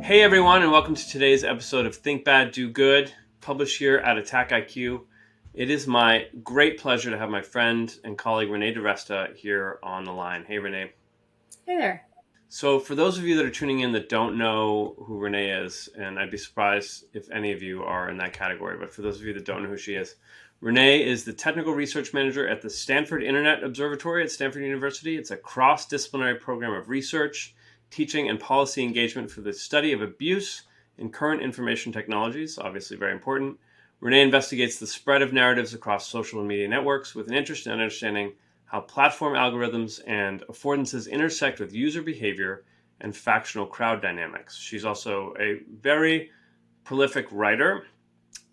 Hey everyone, and welcome to today's episode of Think Bad, Do Good, published here at Attack IQ. It is my great pleasure to have my friend and colleague Renée di Resta here on the line. Hey Renée. Hey there. So for those of you that are tuning in that don't know who Renée is, and I'd be surprised if any of you are in that category, but for those of you that don't know who she is, Renée is the technical research manager at the Stanford Internet Observatory at Stanford University. It's a cross-disciplinary program of research, teaching, and policy engagement for the study of abuse in current information technologies, obviously very important. Renée investigates the spread of narratives across social and media networks with an interest in understanding how platform algorithms and affordances intersect with user behavior and factional crowd dynamics. She's also a very prolific writer,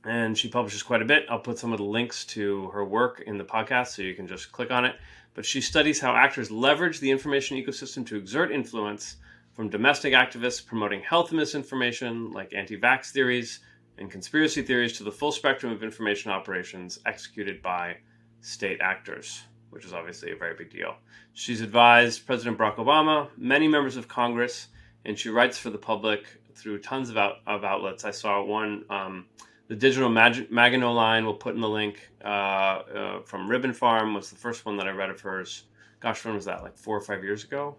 and she publishes quite a bit. I'll put some of the links to her work in the podcast so you can just click on it. But she studies how actors leverage the information ecosystem to exert influence, from domestic activists promoting health misinformation like anti-vax theories and conspiracy theories to the full spectrum of information operations executed by state actors, which is obviously a very big deal. She's advised President Barack Obama, many members of Congress, and she writes for the public through tons of outlets. I saw one, the Digital Maginot Line, we'll put in the link, from Ribbon Farm was the first one that I read of hers. Gosh, when was that, like 4 or 5 years ago?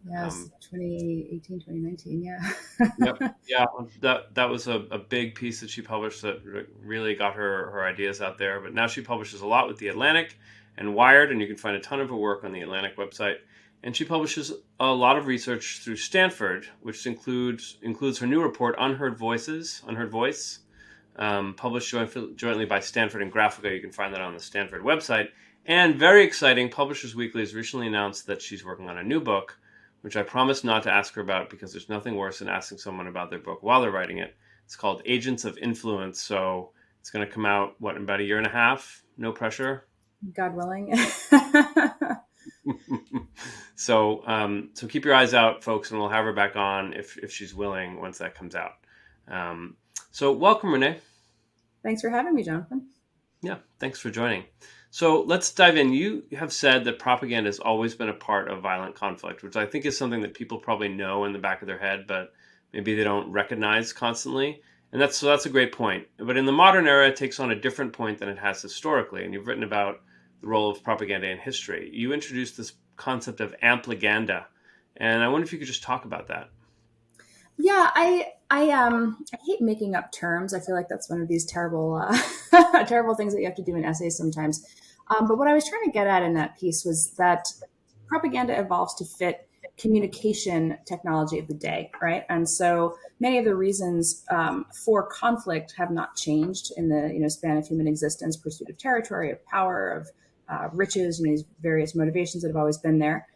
Yes, 2018, 2019, yeah. Yep. Yeah, that was a big piece that she published that really got her ideas out there. But now she publishes a lot with The Atlantic and Wired, and you can find a ton of her work on the Atlantic website. And she publishes a lot of research through Stanford, which includes her new report, Unheard Voice, published jointly by Stanford and Graphica. You can find that on the Stanford website. And very exciting, Publishers Weekly has recently announced that she's working on a new book, which I promised not to ask her about because there's nothing worse than asking someone about their book while they're writing it. It's called Agents of Influence. So it's going to come out, in about a year and a half? No pressure? God willing. So keep your eyes out, folks, and we'll have her back on if she's willing once that comes out. So welcome, Renée. Thanks for having me, Jonathan. Yeah, thanks for joining. So let's dive in. You have said that propaganda has always been a part of violent conflict, which I think is something that people probably know in the back of their head, but maybe they don't recognize constantly. And that's a great point. But in the modern era, it takes on a different point than it has historically. And you've written about the role of propaganda in history. You introduced this concept of amplaganda. And I wonder if you could just talk about that. Yeah, I hate making up terms. I feel like that's one of these terrible terrible things that you have to do in essays sometimes. But what I was trying to get at in that piece was that propaganda evolves to fit communication technology of the day, right? And so many of the reasons for conflict have not changed in the span of human existence: pursuit of territory, of power, of riches, these various motivations that have always been there.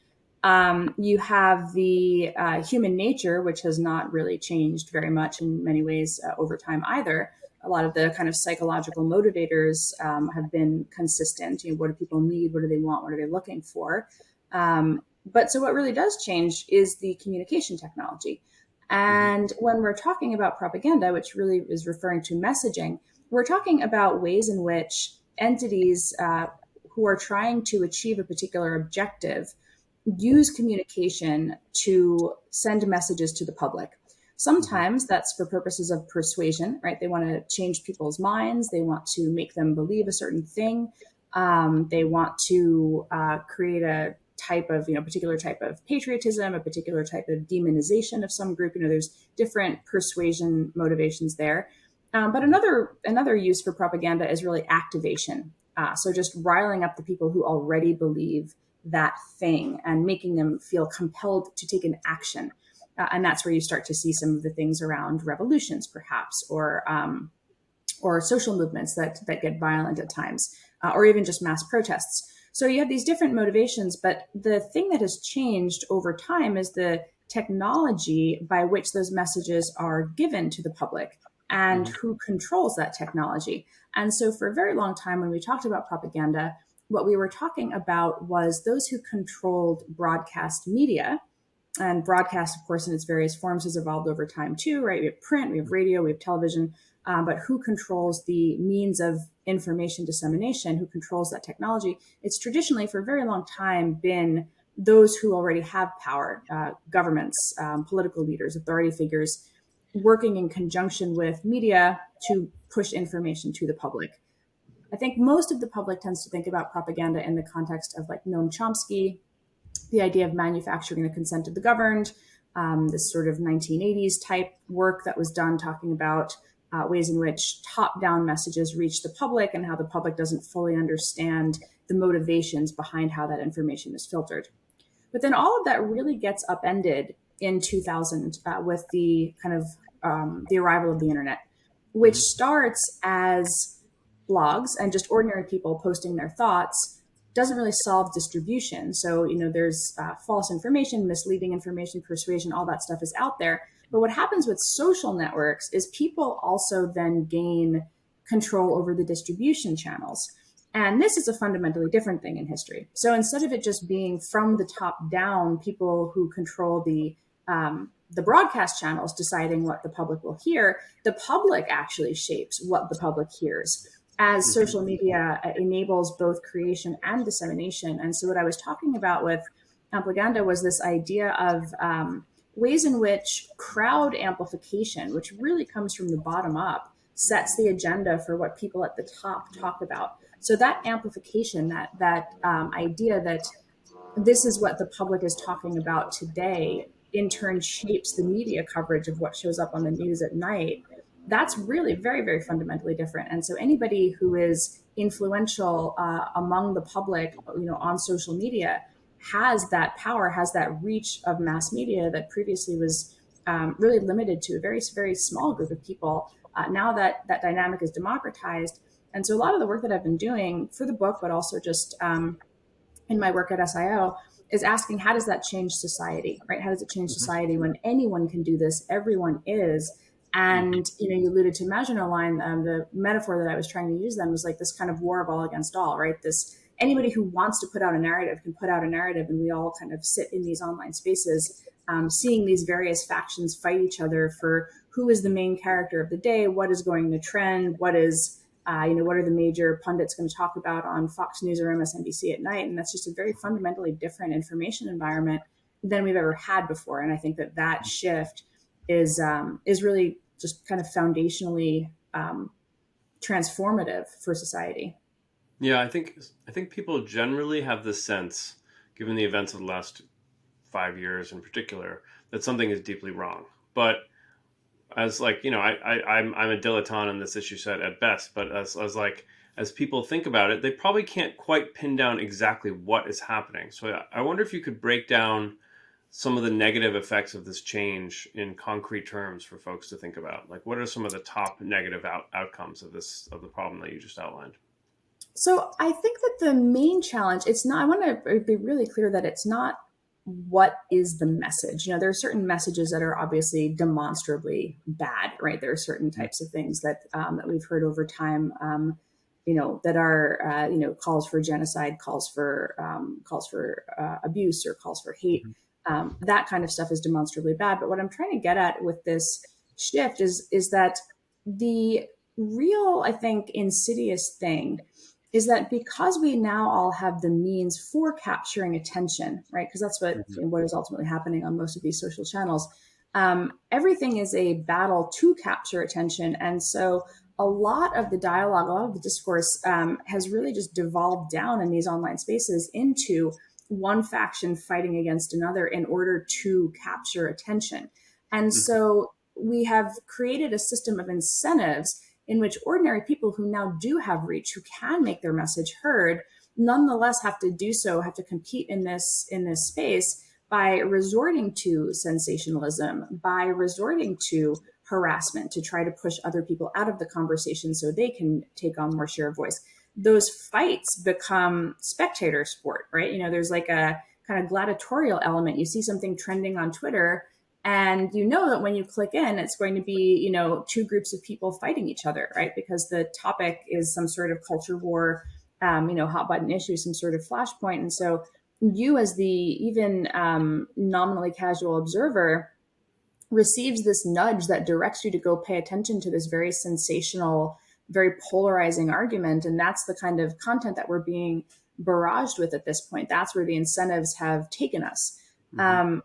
You have the human nature, which has not really changed very much in many ways over time either. A lot of the kind of psychological motivators have been consistent. What do people need? What do they want? What are they looking for? But so what really does change is the communication technology. And when we're talking about propaganda, which really is referring to messaging, we're talking about ways in which entities who are trying to achieve a particular objective use communication to send messages to the public. Sometimes that's for purposes of persuasion, right? They want to change people's minds. They want to make them believe a certain thing. They want to create a type of, particular type of patriotism, a particular type of demonization of some group. There's different persuasion motivations there. But another use for propaganda is really activation. So just riling up the people who already believe that thing and making them feel compelled to take an action. And that's where you start to see some of the things around revolutions, perhaps, or social movements that get violent at times, or even just mass protests. So you have these different motivations, but the thing that has changed over time is the technology by which those messages are given to the public and who controls that technology. And so for a very long time, when we talked about propaganda, what we were talking about was those who controlled broadcast media. And broadcast, of course, in its various forms has evolved over time too, right? We have print, we have radio, we have television, but who controls the means of information dissemination, who controls that technology? It's traditionally, for a very long time, been those who already have power, governments, political leaders, authority figures, working in conjunction with media to push information to the public. I think most of the public tends to think about propaganda in the context of like Noam Chomsky, the idea of manufacturing the consent of the governed, this sort of 1980s type work that was done talking about ways in which top-down messages reach the public and how the public doesn't fully understand the motivations behind how that information is filtered. But then all of that really gets upended in 2000 with the kind of the arrival of the internet, which Mm-hmm. starts as blogs and just ordinary people posting their thoughts, doesn't really solve distribution. So, there's false information, misleading information, persuasion, all that stuff is out there. But what happens with social networks is people also then gain control over the distribution channels. And this is a fundamentally different thing in history. So instead of it just being from the top down, people who control the broadcast channels deciding what the public will hear, the public actually shapes what the public hears as Mm-hmm. social media enables both creation and dissemination. And so what I was talking about with Amplaganda was this idea of ways in which crowd amplification, which really comes from the bottom up, sets the agenda for what people at the top talk about. So that amplification, that idea that this is what the public is talking about today, in turn shapes the media coverage of what shows up on the news at night. That's really very, very fundamentally different. And so anybody who is influential among the public, on social media, has that power, has that reach of mass media that previously was really limited to a very, very small group of people. Now that dynamic is democratized. And so a lot of the work that I've been doing for the book, but also just in my work at SIO, is asking, how does that change society, right? How does it change Mm-hmm. society when anyone can do this? Everyone is. Mm-hmm. And, you alluded to Maginot Line. The metaphor that I was trying to use then was like this kind of war of all against all, right? This, anybody who wants to put out a narrative can put out a narrative, and we all kind of sit in these online spaces, seeing these various factions fight each other for who is the main character of the day, what is going to trend, what are the major pundits going to talk about on Fox News or MSNBC at night? And that's just a very fundamentally different information environment than we've ever had before. And I think that shift is really just kind of foundationally transformative for society. Yeah, I think people generally have this sense, given the events of the last 5 years in particular, that something is deeply wrong. But as like I'm a dilettante on this issue set at best. But as people think about it, they probably can't quite pin down exactly what is happening. So I wonder if you could break down some of the negative effects of this change in concrete terms for folks to think about. Like, what are some of the top negative outcomes of the problem that you just outlined? So I think that the main challenge, it's not, I want to be really clear that it's not what is the message. There are certain messages that are obviously demonstrably bad, right? There are certain types of things that we've heard over time, that are, calls for genocide, calls for abuse, or calls for hate. That kind of stuff is demonstrably bad. But what I'm trying to get at with this shift is that the real, I think, insidious thing is that because we now all have the means for capturing attention, right? Because that's Mm-hmm. what is ultimately happening on most of these social channels. Everything is a battle to capture attention, and so a lot of the dialogue, a lot of the discourse has really just devolved down in these online spaces into one faction fighting against another in order to capture attention. And Mm-hmm. so we have created a system of incentives in which ordinary people who now do have reach, who can make their message heard, nonetheless have to do so, have to compete in this space by resorting to sensationalism, by resorting to harassment to try to push other people out of the conversation so they can take on more share of voice. Those fights become spectator sport, right? There's like a kind of gladiatorial element. You see something trending on Twitter, and you know that when you click in, it's going to be, two groups of people fighting each other, right? Because the topic is some sort of culture war, hot button issue, some sort of flashpoint. And so you, as the even nominally casual observer, receives this nudge that directs you to go pay attention to this very sensational, very polarizing argument. And that's the kind of content that we're being barraged with at this point. That's where the incentives have taken us. Mm-hmm.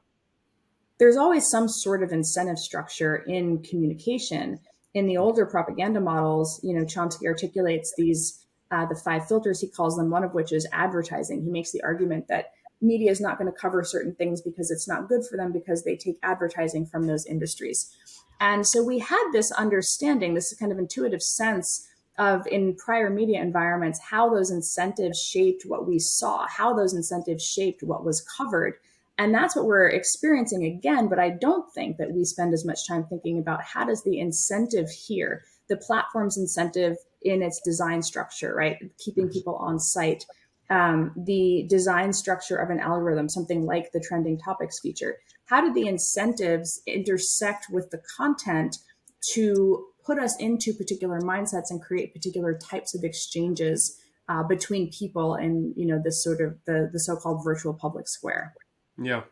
there's always some sort of incentive structure in communication. In the older propaganda models, Chomsky articulates these, the 5 filters, he calls them, one of which is advertising. He makes the argument that media is not going to cover certain things because it's not good for them, because they take advertising from those industries. And so we had this understanding, this kind of intuitive sense of, in prior media environments, how those incentives shaped what we saw, how those incentives shaped what was covered. And that's what we're experiencing again. But I don't think that we spend as much time thinking about how does the incentive here, the platform's incentive in its design structure, right? Keeping people on site, the design structure of an algorithm, something like the trending topics feature. How did the incentives intersect with the content to put us into particular mindsets and create particular types of exchanges between people in, this sort of the so-called virtual public square? Yeah.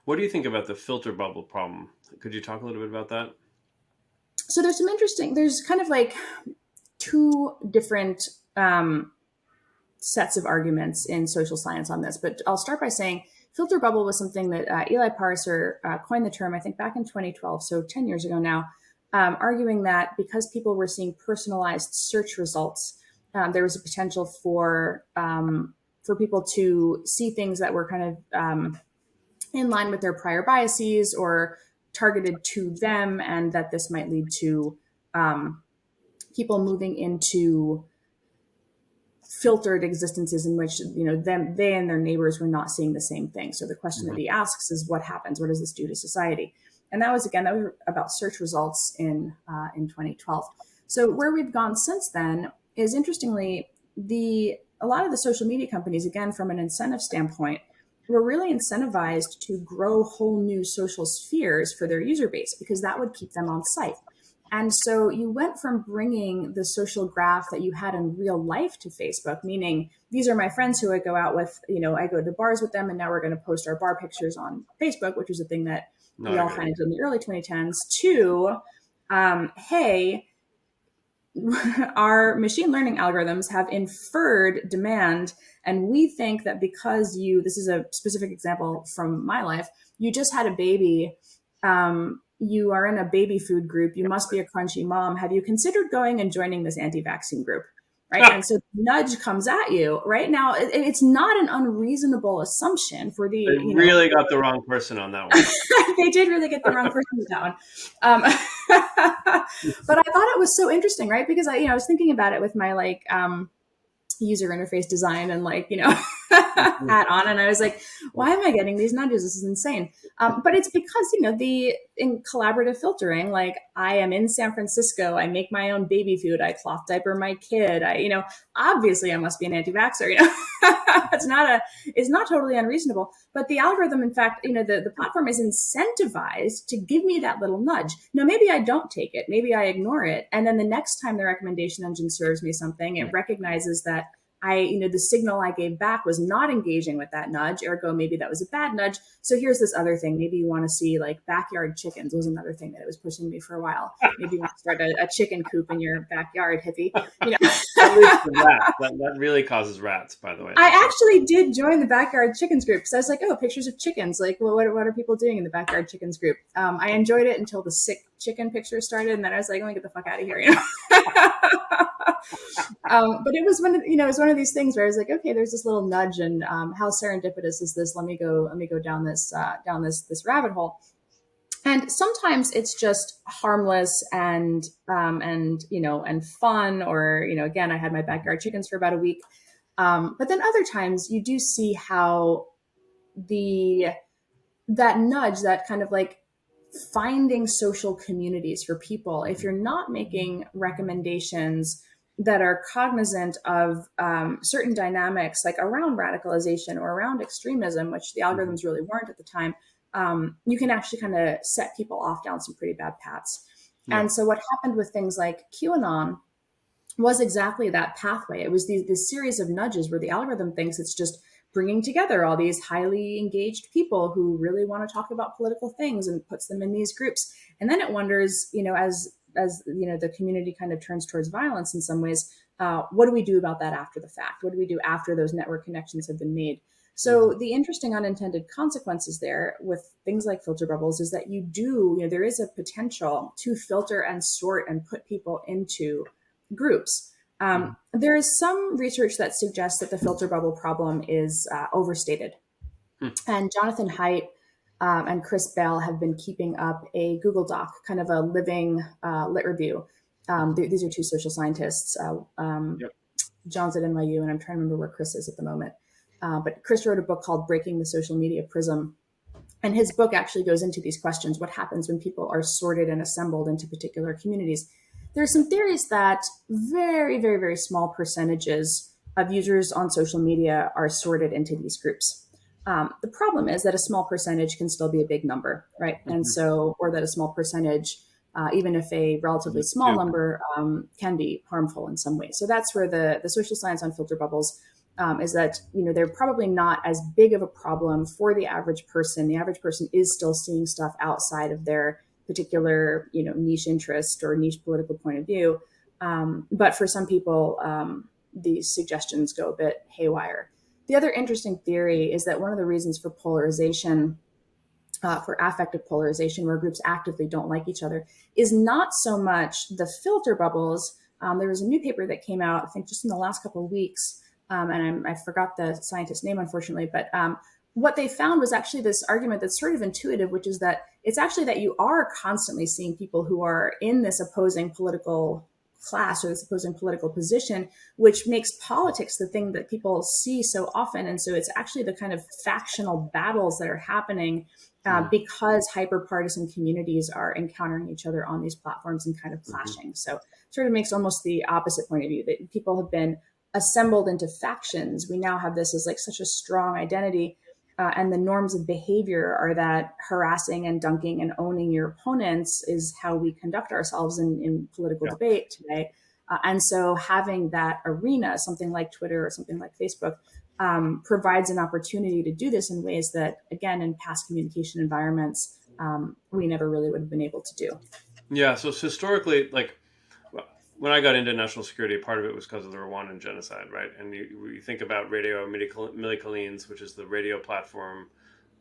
What do you think about the filter bubble problem? Could you talk a little bit about that? So there's kind of like 2 different sets of arguments in social science on this, but I'll start by saying filter bubble was something that Eli Parser coined the term, I think, back in 2012, so 10 years ago now, arguing that because people were seeing personalized search results, there was a potential for people to see things that were kind of in line with their prior biases or targeted to them, and that this might lead to people moving into filtered existences in which they and their neighbors were not seeing the same thing. So the question that he asks is, what happens? What does this do to society? And that was about search results in 2012. So where we've gone since then is, interestingly, a lot of the social media companies, again from an incentive standpoint, were really incentivized to grow whole new social spheres for their user base, because that would keep them on site. And so you went from bringing the social graph that you had in real life to Facebook, meaning these are my friends who I go out with, I go to bars with them, and now we're going to post our bar pictures on Facebook, which was a thing that we all kind of did in the early 2010s, to, hey, our machine learning algorithms have inferred demand, and we think that because this is a specific example from my life, you just had a baby, you are in a baby food group, you must be a crunchy mom, have you considered going and joining this anti-vaccine group? Right. And so the nudge comes at you right now. It's not an unreasonable assumption for the, They really got the wrong person on that one. They did really get the wrong person with that one. But I thought it was so interesting, right? Because I was thinking about it with my user interface design and hat on, and I was like, why am I getting these nudges? This is insane. But it's because in collaborative filtering, I am in San Francisco, I make my own baby food, I cloth diaper my kid, obviously I must be an anti-vaxxer. It's not totally unreasonable. But the algorithm, in fact, the platform is incentivized to give me that little nudge. Now, maybe I don't take it, maybe I ignore it, and then the next time the recommendation engine serves me something, it recognizes that the signal I gave back was not engaging with that nudge, ergo maybe that was a bad nudge. So here's this other thing. Maybe you want to see backyard chickens was another thing that it was pushing me for a while. Maybe you want to start a chicken coop in your backyard, hippie. At least the rats. That really causes rats, by the way. I actually did join the backyard chickens group because I was like, oh, pictures of chickens. What are people doing in the backyard chickens group? I enjoyed it until the sick chicken pictures started, and then I was like, let me get the fuck out of here. But it was it was one of these things where I was like, okay, there's this little nudge, and how serendipitous is this? Let me go down this rabbit hole. And sometimes it's just harmless and fun, or again, I had my backyard chickens for about a week. But then other times you do see how that nudge, that kind of finding social communities for people, if you're not making recommendations that are cognizant of certain dynamics around radicalization or around extremism, which the algorithms really weren't at the time, you can actually kind of set people off down some pretty bad paths. Yeah. And so what happened with things like QAnon was exactly that pathway. It was this series of nudges where the algorithm thinks it's just bringing together all these highly engaged people who really want to talk about political things, and puts them in these groups. And then it wonders, as the community kind of turns towards violence in some ways, what do we do about that after the fact? What do we do after those network connections have been made? So the interesting unintended consequences there with things like filter bubbles is that there is a potential to filter and sort and put people into groups. There is some research that suggests that the filter bubble problem is overstated. And Jonathan Haidt and Chris Bell have been keeping up a Google Doc, kind of a living lit review. These are two social scientists. Yep. John's at NYU, and I'm trying to remember where Chris is at the moment. But Chris wrote a book called Breaking the Social Media Prism. And his book actually goes into these questions. What happens when people are sorted and assembled into particular communities? There are some theories that very, very, very small percentages of users on social media are sorted into these groups. The problem is that a small percentage can still be a big number, right? And so, or that a small percentage, even if a relatively small number, can be harmful in some ways. So that's where the social science on filter bubbles is that, they're probably not as big of a problem for the average person. The average person is still seeing stuff outside of their particular, niche interest or niche political point of view. But for some people, these suggestions go a bit haywire. The other interesting theory is that one of the reasons for polarization, for affective polarization, where groups actively don't like each other, is not so much the filter bubbles. There was a new paper that came out, I think, just in the last couple of weeks, and I forgot the scientist's name, unfortunately, but what they found was actually this argument that's sort of intuitive, which is that it's actually that you are constantly seeing people who are in this opposing political class or this opposing political position, which makes politics the thing that people see so often. And so it's actually the kind of factional battles that are happening because hyper-partisan communities are encountering each other on these platforms and kind of clashing. So it sort of makes almost the opposite point of view, that people have been assembled into factions. We now have this as like such a strong identity. And the norms of behavior are that harassing and dunking and owning your opponents is how we conduct ourselves in political debate today. And so having that arena, something like Twitter or something like Facebook, provides an opportunity to do this in ways that, again, in past communication environments, we never really would have been able to do. Yeah. So historically, like when I got into national security, part of it was because of the Rwandan genocide, right? And you think about Radio Mille-Collines, which is the radio platform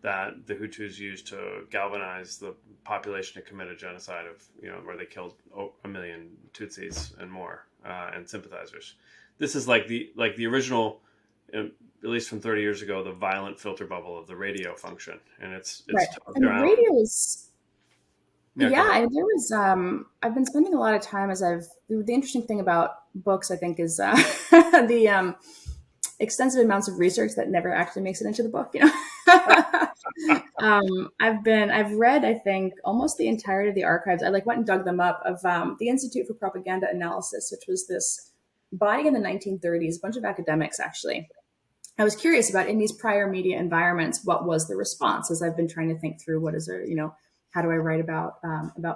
that the Hutus used to galvanize the population to commit a genocide of, where they killed 1 million Tutsis and more, and sympathizers. This is like the original, at least from 30 years ago, the violent filter bubble of the radio function, and it's right. And radio is. Yeah, and there was. I've been spending a lot of time the interesting thing about books, I think, is the extensive amounts of research that never actually makes it into the book. I've read, I think, almost the entirety of the archives. I went and dug them up of the Institute for Propaganda Analysis, which was this body in the 1930s, a bunch of academics actually. I was curious about, in these prior media environments, what was the response, as I've been trying to think through what is there, how do I write about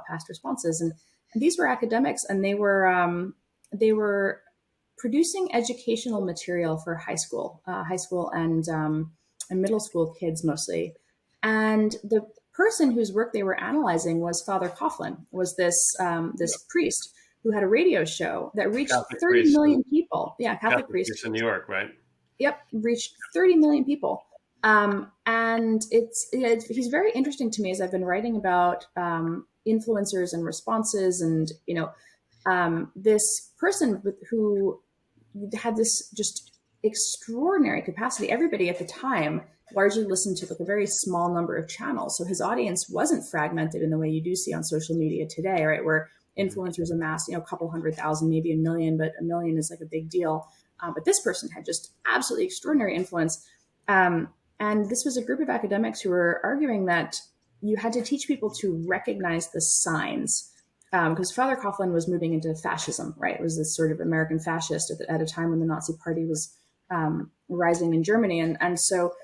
past responses? And these were academics, and they were producing educational material for high school and middle school kids mostly. And the person whose work they were analyzing was Father Coughlin, was this priest who had a radio show that reached Catholic 30 million people. Yeah, Catholic priest in New York, right? Yep, reached 30 million people. And he's very interesting to me as I've been writing about influencers and responses, and this person who had this just extraordinary capacity. Everybody at the time largely listened to a very small number of channels, so his audience wasn't fragmented in the way you do see on social media today, right? Where influencers amass a couple 100,000, maybe 1 million, but 1 million is like a big deal. But this person had just absolutely extraordinary influence. And this was a group of academics who were arguing that you had to teach people to recognize the signs, because Father Coughlin was moving into fascism, right? It was this sort of American fascist at a time when the Nazi Party was rising in Germany. And so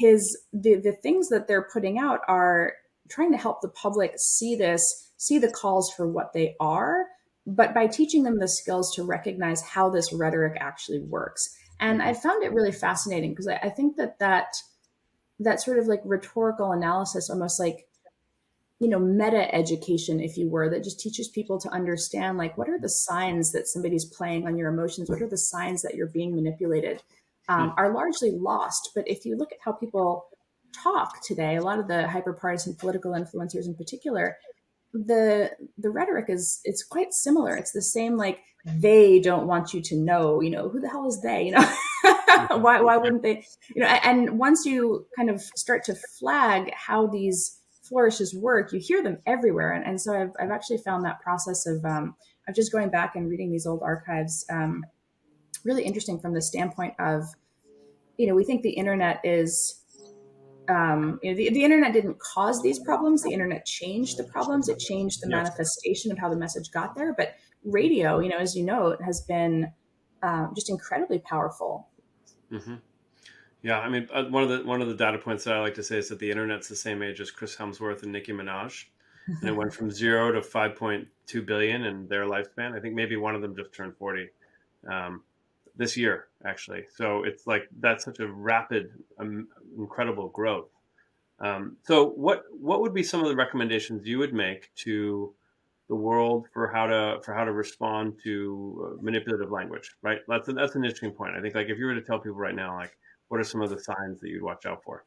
the things that they're putting out are trying to help the public see the calls for what they are, but by teaching them the skills to recognize how this rhetoric actually works. And I found it really fascinating, because I think that sort of rhetorical analysis, almost meta education, if you were, that just teaches people to understand what are the signs that somebody's playing on your emotions, what are the signs that you're being manipulated. are largely lost. But if you look at how people talk today, a lot of the hyper-partisan political influencers in particular, the rhetoric is it's quite similar. It's the same, like, they don't want you to know, who the hell is they, why wouldn't they, and once you kind of start to flag how these flourishes work, you hear them everywhere. And so I've actually found that process of just going back and reading these old archives really interesting from the standpoint of, we think the internet is the internet didn't cause these problems. The internet changed the problems. It changed the Yes. manifestation of how the message got there. But radio, as you know, it has been just incredibly powerful. Hmm. Yeah, I mean, one of the data points that I like to say is that the internet's the same age as Chris Hemsworth and Nicki Minaj, and it went from 0 to 5.2 billion in their lifespan. I think maybe one of them just turned 40 this year, actually. So it's like that's such a rapid, incredible growth. So what would be some of the recommendations you would make to the world for how to respond to manipulative language? Right, that's an interesting point. I think, like, if you were to tell people right now, like, what are some of the signs that you'd watch out for?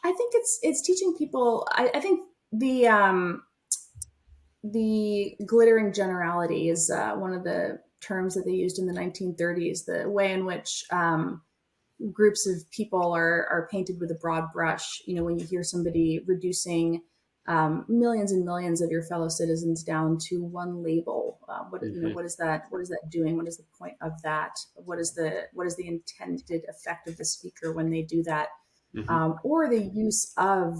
I think it's teaching people. I think the glittering generality is one of the terms that they used in the 1930s. The way in which groups of people are painted with a broad brush. When you hear somebody reducing millions and millions of your fellow citizens down to one label, Hmm. what is that? What is that doing? What is the point of that? What is the intended effect of the speaker when they do that? Hmm. Or the use of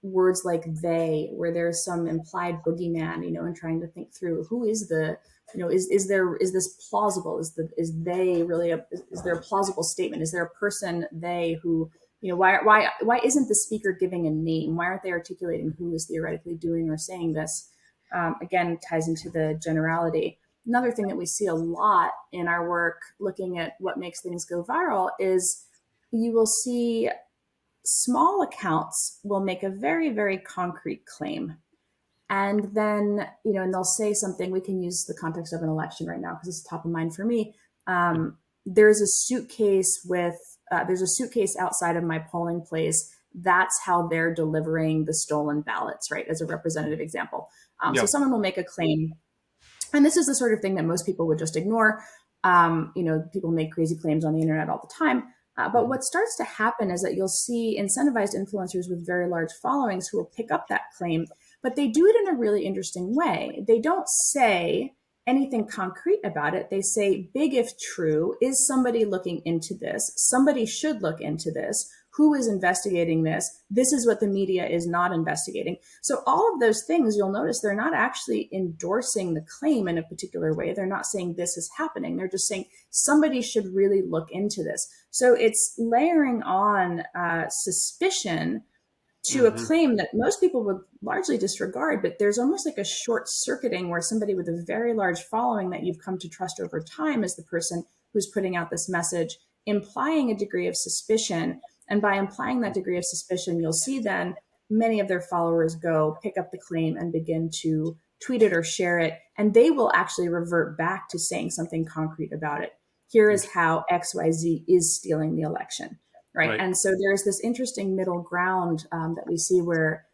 words like they, where there's some implied boogeyman, and trying to think through who is the, is this plausible? Is they really is there a plausible statement? Is there a person they who, why isn't the speaker giving a name? Why aren't they articulating who is theoretically doing or saying this? Again, ties into the generality. Another thing that we see a lot in our work looking at what makes things go viral is you will see small accounts will make a very, very concrete claim. And then, and they'll say something. We can use the context of an election right now because it's top of mind for me. There's a suitcase outside of my polling place. That's how they're delivering the stolen ballots, right? As a representative example. So Yeah. someone will make a claim, and this is the sort of thing that most people would just ignore. People make crazy claims on the internet all the time. But Hmm. what starts to happen is that you'll see incentivized influencers with very large followings who will pick up that claim, but they do it in a really interesting way. They don't say anything concrete about it. They say, big if true, is somebody looking into this? Somebody should look into this. Who is investigating this? This is what the media is not investigating. So all of those things, you'll notice they're not actually endorsing the claim in a particular way. They're not saying this is happening. They're just saying somebody should really look into this. So it's layering on suspicion to a Hmm. claim that most people would largely disregard, but there's almost like a short circuiting where somebody with a very large following that you've come to trust over time is the person who's putting out this message, implying a degree of suspicion. And by implying that degree of suspicion, you'll see then many of their followers go pick up the claim and begin to tweet it or share it. And they will actually revert back to saying something concrete about it. Here is how XYZ is stealing the election. Right. Right. And so there's this interesting middle ground that we see where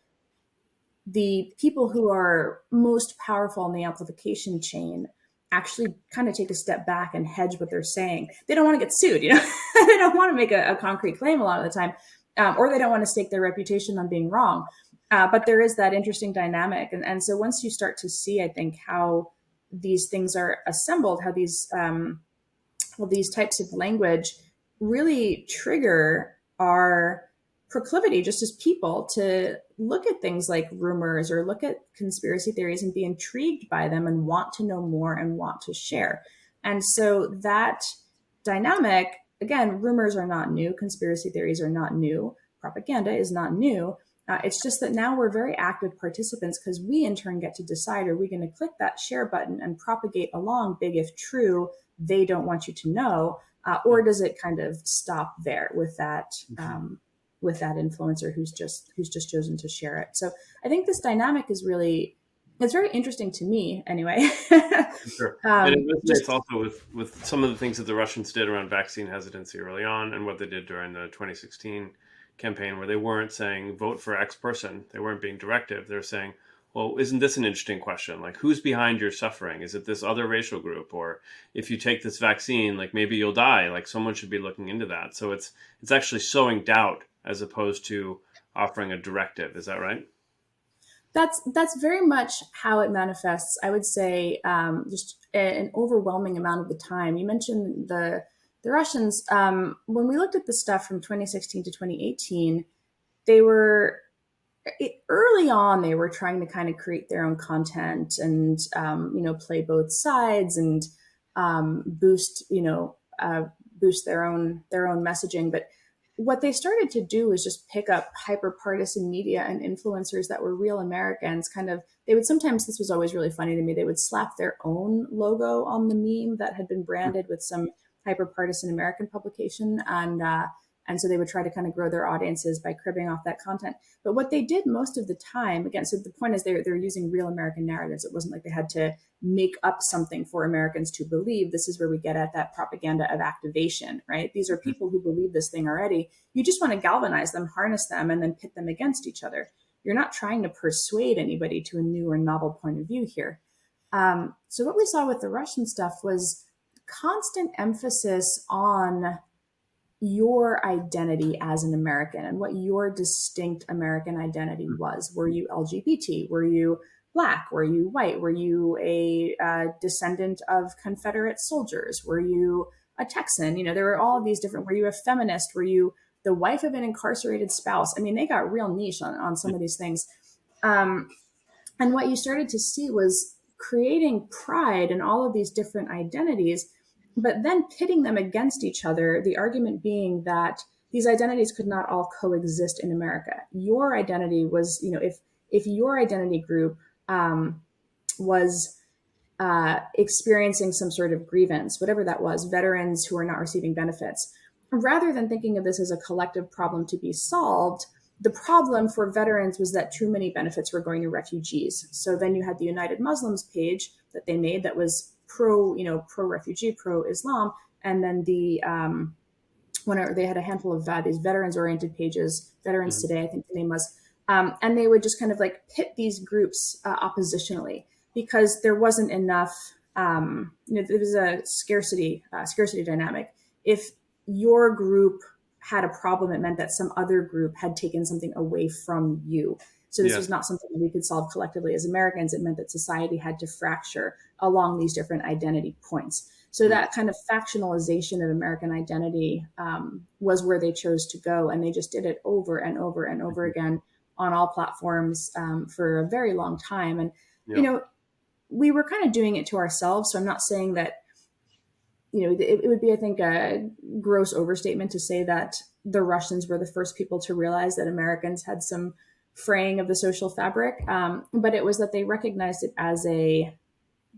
the people who are most powerful in the amplification chain actually kind of take a step back and hedge what they're saying. They don't want to get sued, they don't want to make a concrete claim a lot of the time, or they don't want to stake their reputation on being wrong. But there is that interesting dynamic. And so once you start to see, I think, how these things are assembled, how these types of language really trigger our proclivity just as people to look at things like rumors or look at conspiracy theories and be intrigued by them and want to know more and want to share. And so that dynamic, again, rumors are not new, conspiracy theories are not new, propaganda is not new. It's just that now we're very active participants because we in turn get to decide, are we going to click that share button and propagate along big if true, they don't want you to know, or does it kind of stop there with that influencer who's just chosen to share it? So I think this dynamic is really it's very interesting to me anyway. Sure. And it resonates Just also with some of the things that the Russians did around vaccine hesitancy early on and what they did during the 2016 campaign, where they weren't saying vote for X person. They weren't being directive. They're saying, well, isn't this an interesting question? Like, who's behind your suffering? Is it this other racial group? Or if you take this vaccine, like maybe you'll die. Like someone should be looking into that. So it's actually sowing doubt as opposed to offering a directive. Is that right? that's very much how it manifests. I would say just an overwhelming amount of the time. You mentioned the Russians. When we looked at the stuff from 2016 to 2018, they were early on. They were trying to kind of create their own content and play both sides and boost boost their own messaging, but what they started to do was just pick up hyper partisan media and influencers that were real Americans. Kind of, they would sometimes, this was always really funny to me, they would slap their own logo on the meme that had been branded with some hyper partisan American publication. And so they would try to kind of grow their audiences by cribbing off that content. But what they did most of the time, again, so the point is they're using real American narratives. It wasn't like they had to make up something for Americans to believe. This is where we get at that propaganda of activation, right? These are people who believe this thing already. You just want to galvanize them, harness them, and then pit them against each other. You're not trying to persuade anybody to a new or novel point of view here. So what we saw with the Russian stuff was constant emphasis on your identity as an American and what your distinct American identity was. Were you LGBT? Were you Black? Were you white? Were you a descendant of Confederate soldiers? Were you a Texan? There were all of these different, were you a feminist? Were you the wife of an incarcerated spouse? I mean, they got real niche on some of these things. And what you started to see was creating pride in all of these different identities, but then pitting them against each other, the argument being that these identities could not all coexist in America. Your identity was, if your identity group was experiencing some sort of grievance, whatever that was, veterans who are not receiving benefits, rather than thinking of this as a collective problem to be solved, the problem for veterans was that too many benefits were going to refugees. So then you had the United Muslims page that they made that was pro refugee, pro Islam, and then whenever they had a handful of these veterans oriented pages, Veterans Today, I think the name was, and they would just kind of like pit these groups oppositionally because there wasn't enough. There was a scarcity dynamic. If your group had a problem, it meant that some other group had taken something away from you. So this was not something that we could solve collectively as Americans. It meant that society had to fracture along these different identity points. So that kind of factionalization of American identity was where they chose to go. And they just did it over and over and over again on all platforms for a very long time. And, we were kind of doing it to ourselves. So I'm not saying that, it would be, I think, a gross overstatement to say that the Russians were the first people to realize that Americans had some fraying of the social fabric. But it was that they recognized it as a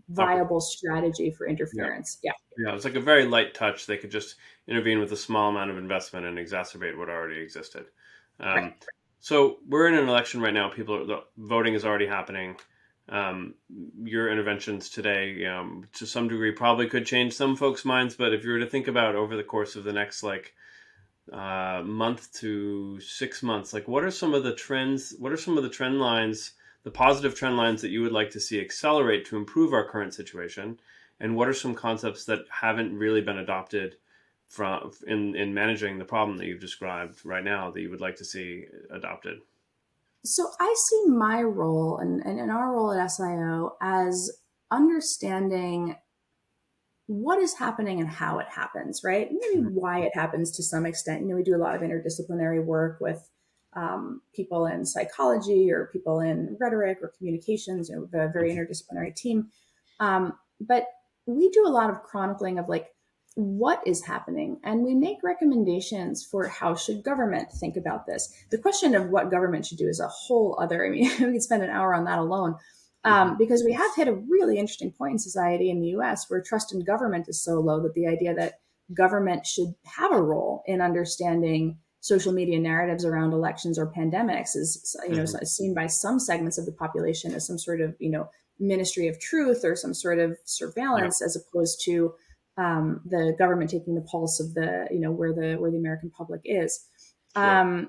viable strategy for interference. Yeah. Yeah, it was like a very light touch. They could just intervene with a small amount of investment and exacerbate what already existed. Right. So we're in an election right now. The voting is already happening. Your interventions today, to some degree, probably could change some folks' minds. But if you were to think about over the course of the next month to 6 months, what are some of the trends? What are some of the trend lines, the positive trend lines that you would like to see accelerate to improve our current situation? And what are some concepts that haven't really been adopted in managing the problem that you've described right now that you would like to see adopted? So I see my role and our role at SIO as understanding what is happening and how it happens, right? Maybe why it happens to some extent. We do a lot of interdisciplinary work with people in psychology or people in rhetoric or communications, a very interdisciplinary team. But we do a lot of chronicling of what is happening, and we make recommendations for how should government think about this. The question of what government should do is a whole other, we could spend an hour on that alone, because we have hit a really interesting point in society in the US where trust in government is so low that the idea that government should have a role in understanding social media narratives around elections or pandemics is, Hmm. seen by some segments of the population as some sort of, ministry of truth or some sort of Yep. surveillance, as opposed to the government taking the pulse of the, where the American public is. Sure.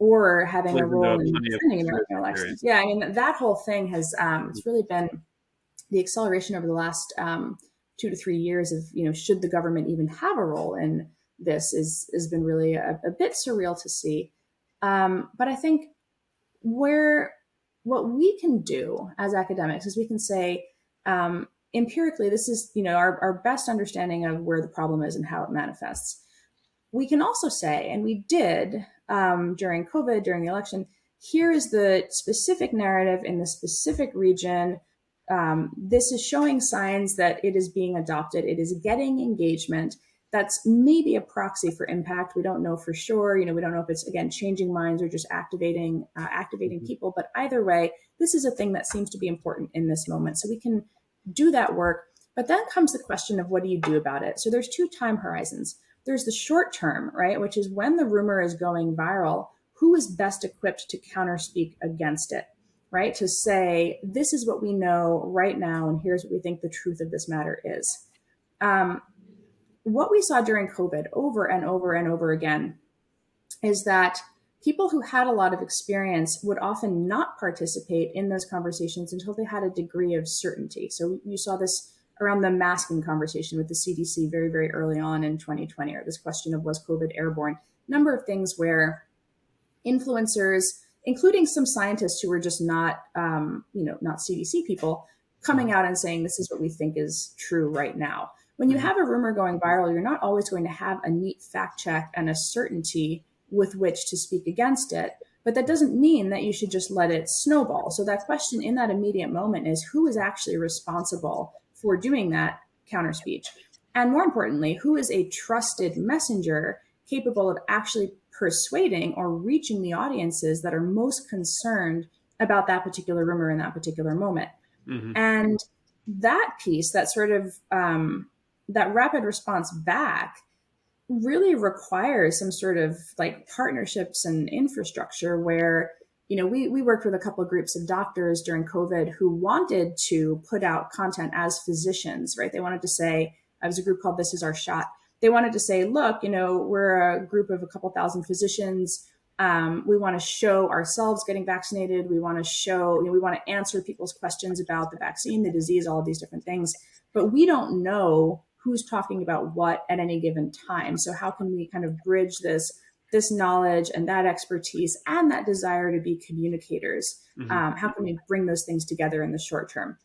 Or having a Plays into role in plenty of defending American conspiracy elections. theories. Yeah, I mean, that whole thing has, Mhm. it's really been the acceleration over the last 2 to 3 years of, should the government even have a role in this is has been really a bit surreal to see. But I think where what we can do as academics is we can say, empirically, this is, our best understanding of where the problem is and how it manifests. We can also say, and we did during COVID, during the election, here is the specific narrative in the specific region. This is showing signs that it is being adopted. It is getting engagement. That's maybe a proxy for impact. We don't know for sure. We don't know if it's, again, changing minds or just activating Mhm. people. But either way, this is a thing that seems to be important in this moment. So we can do that work. But then comes the question of what do you do about it? So there's two time horizons. There's the short term, right, which is when the rumor is going viral, who is best equipped to counterspeak against it, right? To say, this is what we know right now, and here's what we think the truth of this matter is. Um, what we saw during COVID over and over and over again is that people who had a lot of experience would often not participate in those conversations until they had a degree of certainty. So you saw this around the masking conversation with the CDC very, very early on in 2020, or this question of was COVID airborne? Number of things where influencers, including some scientists who were just not, not CDC people, coming Mhm. out and saying, this is what we think is true right now. When you Mhm. have a rumor going viral, you're not always going to have a neat fact check and a certainty with which to speak against it. But that doesn't mean that you should just let it snowball. So that question in that immediate moment is, who is actually responsible for doing that counter speech? And more importantly, who is a trusted messenger capable of actually persuading or reaching the audiences that are most concerned about that particular rumor in that particular moment? Mhm. And that piece, that sort of that rapid response back, really requires some sort of like partnerships and infrastructure where, we worked with a couple of groups of doctors during COVID who wanted to put out content as physicians, right? They wanted to say, I was a group called This Is Our Shot. They wanted to say, look, we're a group of a couple thousand physicians. We want to show ourselves getting vaccinated. We want to show, we want to answer people's questions about the vaccine, the disease, all of these different things. But we don't know who's talking about what at any given time. So how can we kind of bridge this knowledge and that expertise and that desire to be communicators? Mhm. How can we bring those things together in the short term?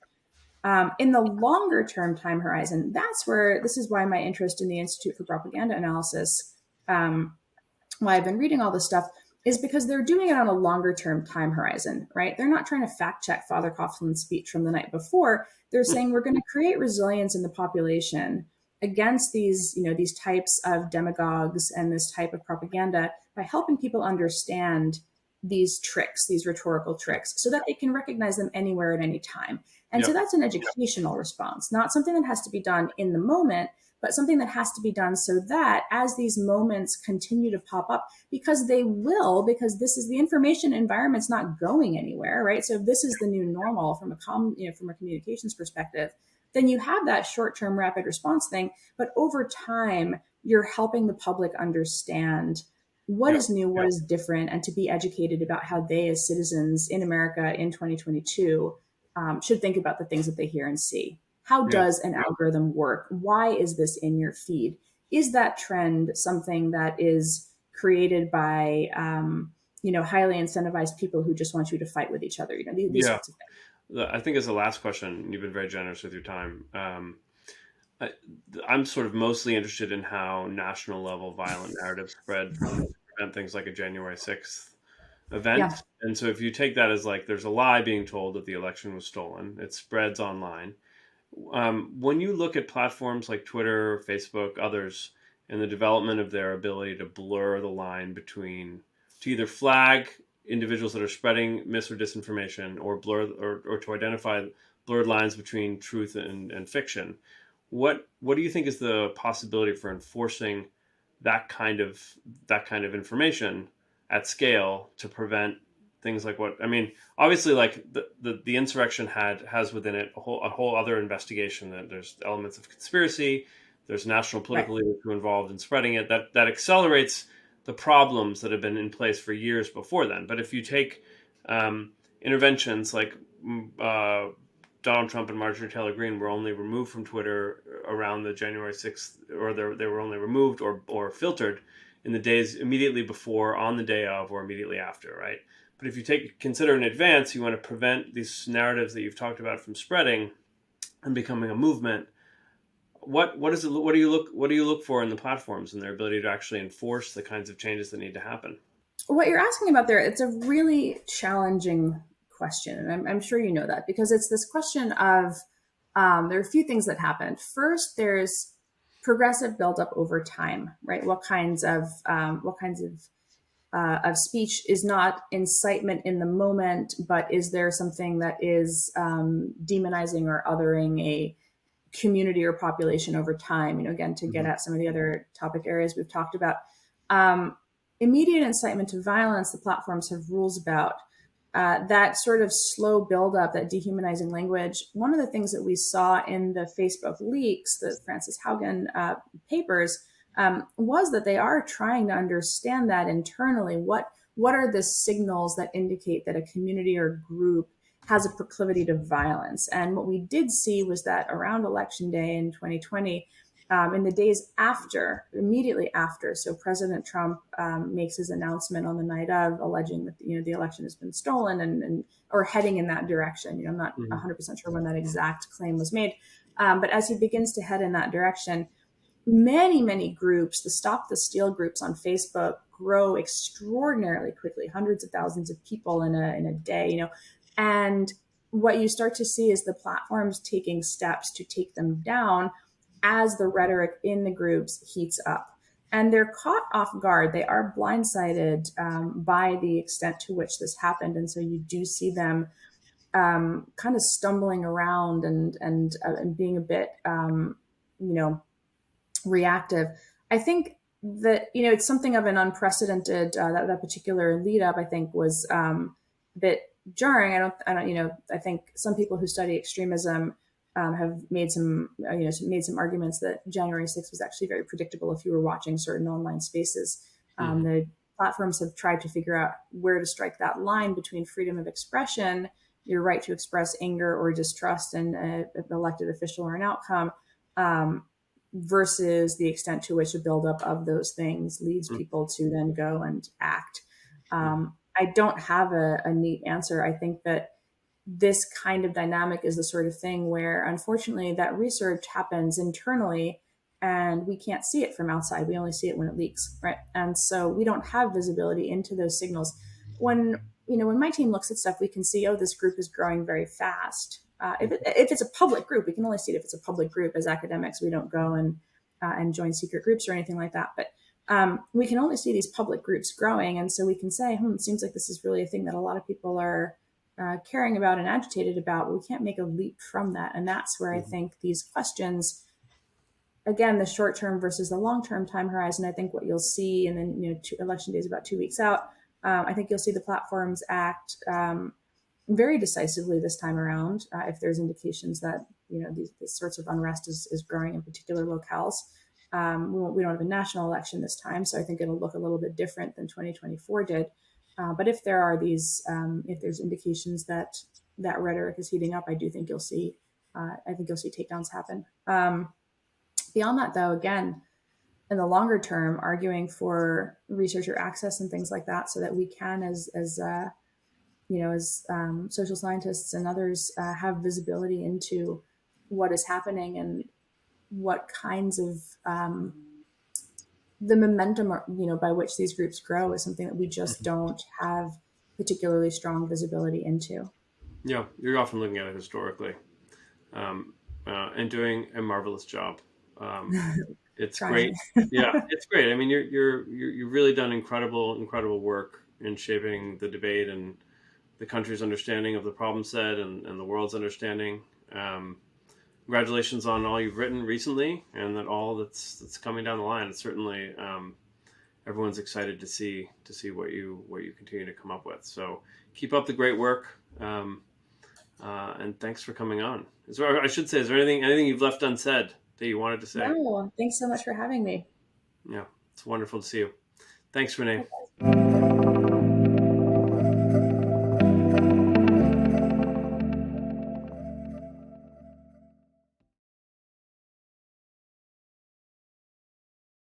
In the longer term time horizon, that's where this is why my interest in the Institute for Propaganda Analysis, why I've been reading all this stuff, is because they're doing it on a longer term time horizon, right? They're not trying to fact check Father Coughlin's speech from the night before. They're saying we're going to create resilience in the population against these types of demagogues and this type of propaganda by helping people understand these tricks, these rhetorical tricks, so that they can recognize them anywhere at any time. And so Yep. that's an educational response, not something that has to be done in the moment, but something that has to be done so that as these moments continue to pop up, because they will, because this is the information environment's not going anywhere, right? So if this is the new normal from from a communications perspective, then you have that short-term rapid response thing, but over time, you're helping the public understand what Yep. is new, what is different, and to be educated about how they, as citizens in America in 2022, should think about the things that they hear and see. How Yeah. does an algorithm work? Why is this in your feed? Is that trend something that is created by, highly incentivized people who just want you to fight with each other? These Yeah. sorts of things. I think as the last question, you've been very generous with your time. I, I'm sort of mostly interested in how national level violent narratives spread to prevent things like a January 6th Yeah. event. And so if you take that as like there's a lie being told that the election was stolen, it spreads online. When you look at platforms like Twitter, Facebook, others, and the development of their ability to blur the line between, to either flag individuals that are spreading mis or disinformation, or blur, or to identify blurred lines between truth and fiction, what do you think is the possibility for enforcing that kind of information at scale to prevent things like what I mean. Obviously, like the insurrection has within it a whole other investigation. That there's elements of conspiracy. There's national Right. political leaders who are involved in spreading it. That accelerates the problems that have been in place for years before then. But if you take interventions like Donald Trump and Marjorie Taylor Greene were only removed from Twitter around the January 6th, or they were only removed or filtered in the days immediately before, on the day of, or immediately after, right? But if you consider in advance, you want to prevent these narratives that you've talked about from spreading and becoming a movement. What do you look for in the platforms and their ability to actually enforce the kinds of changes that need to happen? What you're asking about there, it's a really challenging question. And I'm sure you know that, because it's this question of there are a few things that happened. First, there's progressive buildup over time, right? What kinds of speech is not incitement in the moment, but is there something that is demonizing or othering a community or population over time? Again, to get at some of the other topic areas we've talked about. Um, Immediate incitement to violence, the platforms have rules about. That sort of slow buildup, that dehumanizing language. One of the things that we saw in the Facebook leaks, the Frances Haugen papers, was that they are trying to understand that internally. What are the signals that indicate that a community or group has a proclivity to violence? And what we did see was that around Election Day in 2020, in the days after, immediately after, so President Trump makes his announcement on the night of, alleging that the election has been stolen and or heading in that direction. I'm not Mm-hmm. 100% sure when that exact claim was made, but as he begins to head in that direction, many groups, the Stop the Steal groups on Facebook, grow extraordinarily quickly, hundreds of thousands of people in a day. And what you start to see is the platforms taking steps to take them down as the rhetoric in the groups heats up. And they're caught off guard. They are blindsided by the extent to which this happened. And so you do see them kind of stumbling around and being a bit, reactive. I think that, it's something of an unprecedented, that particular lead up, I think, was a bit jarring. I think some people who study extremism have made some arguments that January 6th was actually very predictable if you were watching certain online spaces. Mm-hmm. The platforms have tried to figure out where to strike that line between freedom of expression, your right to express anger or distrust in an elected official or an outcome, versus the extent to which a buildup of those things leads people to then go and act. I don't have a neat answer. I think that this kind of dynamic is the sort of thing where, unfortunately, that research happens internally and we can't see it from outside. We only see it when it leaks, right? And so we don't have visibility into those signals. When my team looks at stuff, we can see, oh, this group is growing very fast. If it's a public group, we can only see it if it's a public group. As academics, we don't go and join secret groups or anything like that. But we can only see these public groups growing, and so we can say, it seems like this is really a thing that a lot of people are caring about and agitated about. But we can't make a leap from that, and that's where I think these questions, again, the short term versus the long term time horizon. I think what you'll see, and then election day is about 2 weeks out. I think you'll see the platforms act very decisively this time around, if there's indications that these sorts of unrest is growing in particular locales. We don't have a national election this time, so I think it'll look a little bit different than 2024 did. But if there are if there's indications that rhetoric is heating up, I do think you'll see. I think you'll see takedowns happen. Beyond that, though, again, in the longer term, arguing for researcher access and things like that, so that we can, as social scientists and others, have visibility into what is happening and what kinds of the momentum, by which these groups grow, is something that we just don't have particularly strong visibility into. Yeah, you're often looking at it historically, and doing a marvelous job. It's Trying. great. Yeah, it's great. I mean, you've really done incredible work in shaping the debate and the country's understanding of the problem set and the world's understanding. congratulations on all you've written recently, and that all that's coming down the line. It's certainly everyone's excited to see what you continue to come up with. So keep up the great work, and thanks for coming on. I should say, is there anything you've left unsaid that you wanted to say? No, thanks so much for having me. Yeah, it's wonderful to see you. Thanks, Renee.